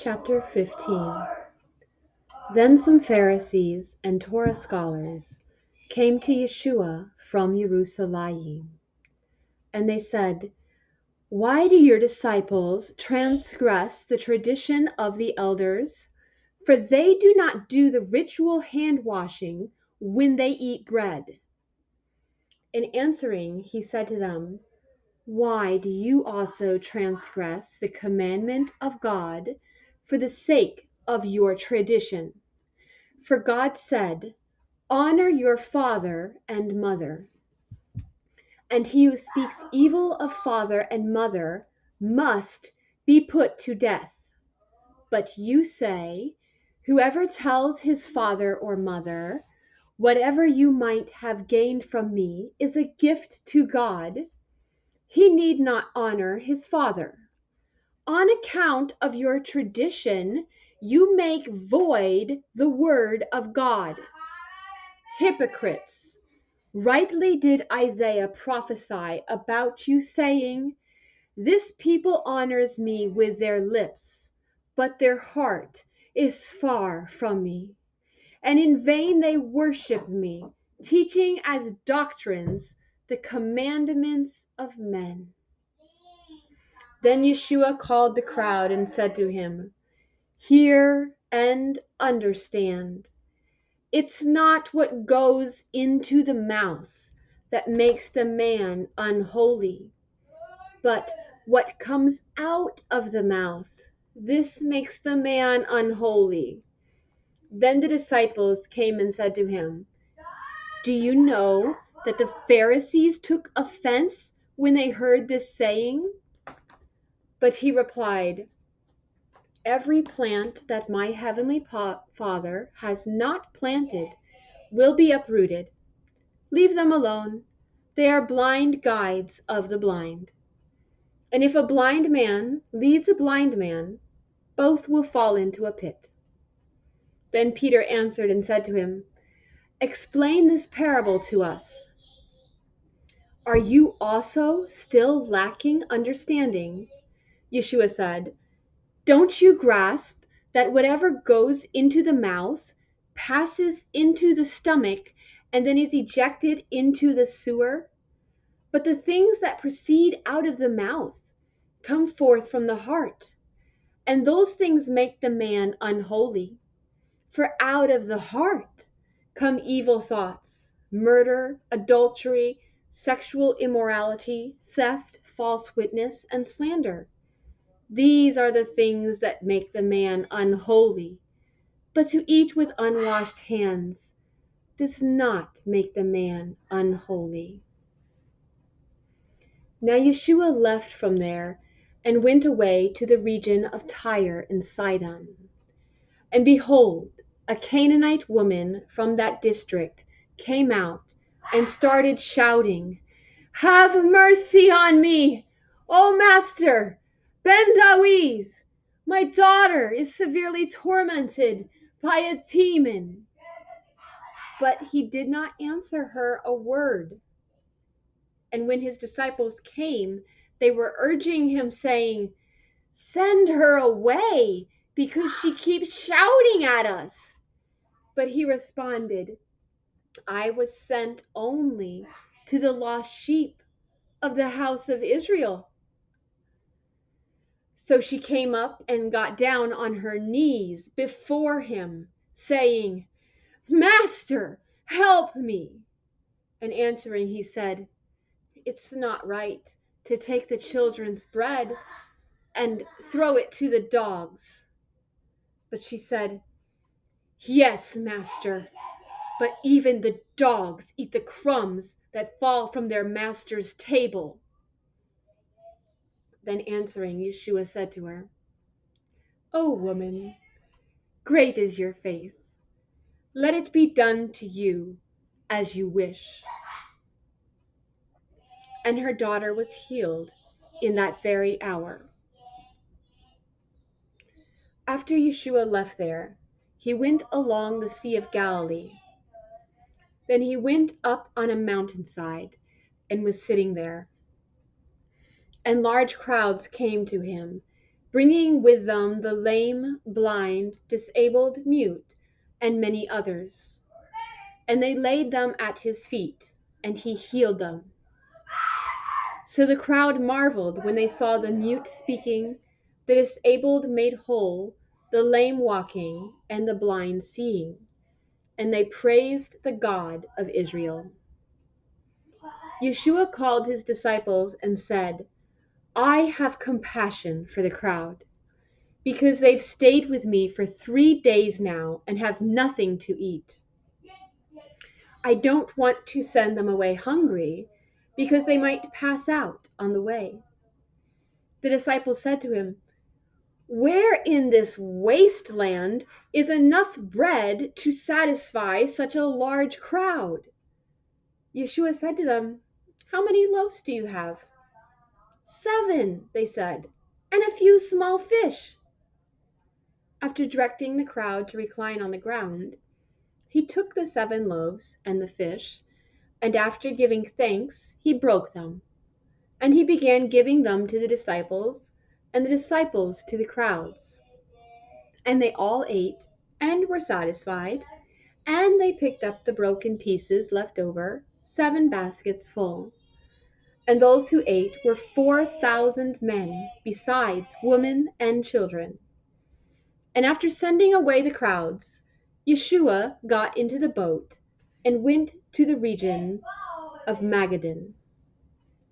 Chapter 15. Then some Pharisees and Torah scholars came to Yeshua from Jerusalem, and they said, "Why do your disciples transgress the tradition of the elders? For they do not do the ritual hand-washing when they eat bread." In answering, he said to them, "Why do you also transgress the commandment of God for the sake of your tradition? For God said, 'Honor your father and mother,' and he who speaks evil of father and mother must be put to death. But you say, 'Whoever tells his father or mother, whatever you might have gained from me is a gift to God,' he need not honor his father. On account of your tradition, you make void the word of God. Hypocrites! Rightly did Isaiah prophesy about you, saying, 'This people honors me with their lips, but their heart is far from me. And in vain they worship me, teaching as doctrines the commandments of men.'" Then Yeshua called the crowd and said to him, "Hear and understand. It's not what goes into the mouth that makes the man unholy, but what comes out of the mouth. This makes the man unholy." Then the disciples came and said to him, "Do you know that the Pharisees took offense when they heard this saying?" But he replied, "Every plant that my heavenly Father has not planted will be uprooted. Leave them alone. They are blind guides of the blind. And if a blind man leads a blind man, both will fall into a pit." Then Peter answered and said to him, "Explain this parable to us." "Are you also still lacking understanding?" Yeshua said, "Don't you grasp that whatever goes into the mouth passes into the stomach and then is ejected into the sewer? But the things that proceed out of the mouth come forth from the heart, and those things make the man unholy. For out of the heart come evil thoughts, murder, adultery, sexual immorality, theft, false witness, and slander. These are the things that make the man unholy. But to eat with unwashed hands does not make the man unholy." Now Yeshua left from there and went away to the region of Tyre and Sidon. And behold, a Canaanite woman from that district came out and started shouting, "Have mercy on me, O Master, Ben David! My daughter is severely tormented by a demon." But he did not answer her a word. And when his disciples came, they were urging him, saying, "Send her away, because she keeps shouting at us." But he responded, "I was sent only to the lost sheep of the house of Israel." So she came up and got down on her knees before him, saying, "Master, help me." And answering, he said, "It's not right to take the children's bread and throw it to the dogs." But she said, "Yes, Master, but even the dogs eat the crumbs that fall from their master's table." Then answering, Yeshua said to her, "O woman, great is your faith. Let it be done to you as you wish." And her daughter was healed in that very hour. After Yeshua left there, he went along the Sea of Galilee. Then he went up on a mountainside and was sitting there. And large crowds came to him, bringing with them the lame, blind, disabled, mute, and many others. And they laid them at his feet, and he healed them. So the crowd marveled when they saw the mute speaking, the disabled made whole, the lame walking, and the blind seeing. And they praised the God of Israel. Yeshua called his disciples and said, I have compassion for the crowd, because they've stayed with me for 3 days now and have nothing to eat. I don't want to send them away hungry, because they might pass out on the way. The disciples said to him, Where in this wasteland is enough bread to satisfy such a large crowd? Yeshua said to them, How many loaves do you have? 7, they said, and a few small fish. After directing the crowd to recline on the ground, he took the 7 loaves and the fish, and after giving thanks, he broke them. And he began giving them to the disciples, and the disciples to the crowds. And they all ate and were satisfied, and they picked up the broken pieces left over, 7 baskets full. And those who ate were 4,000 men, besides women and children. And after sending away the crowds, Yeshua got into the boat and went to the region of Magadan.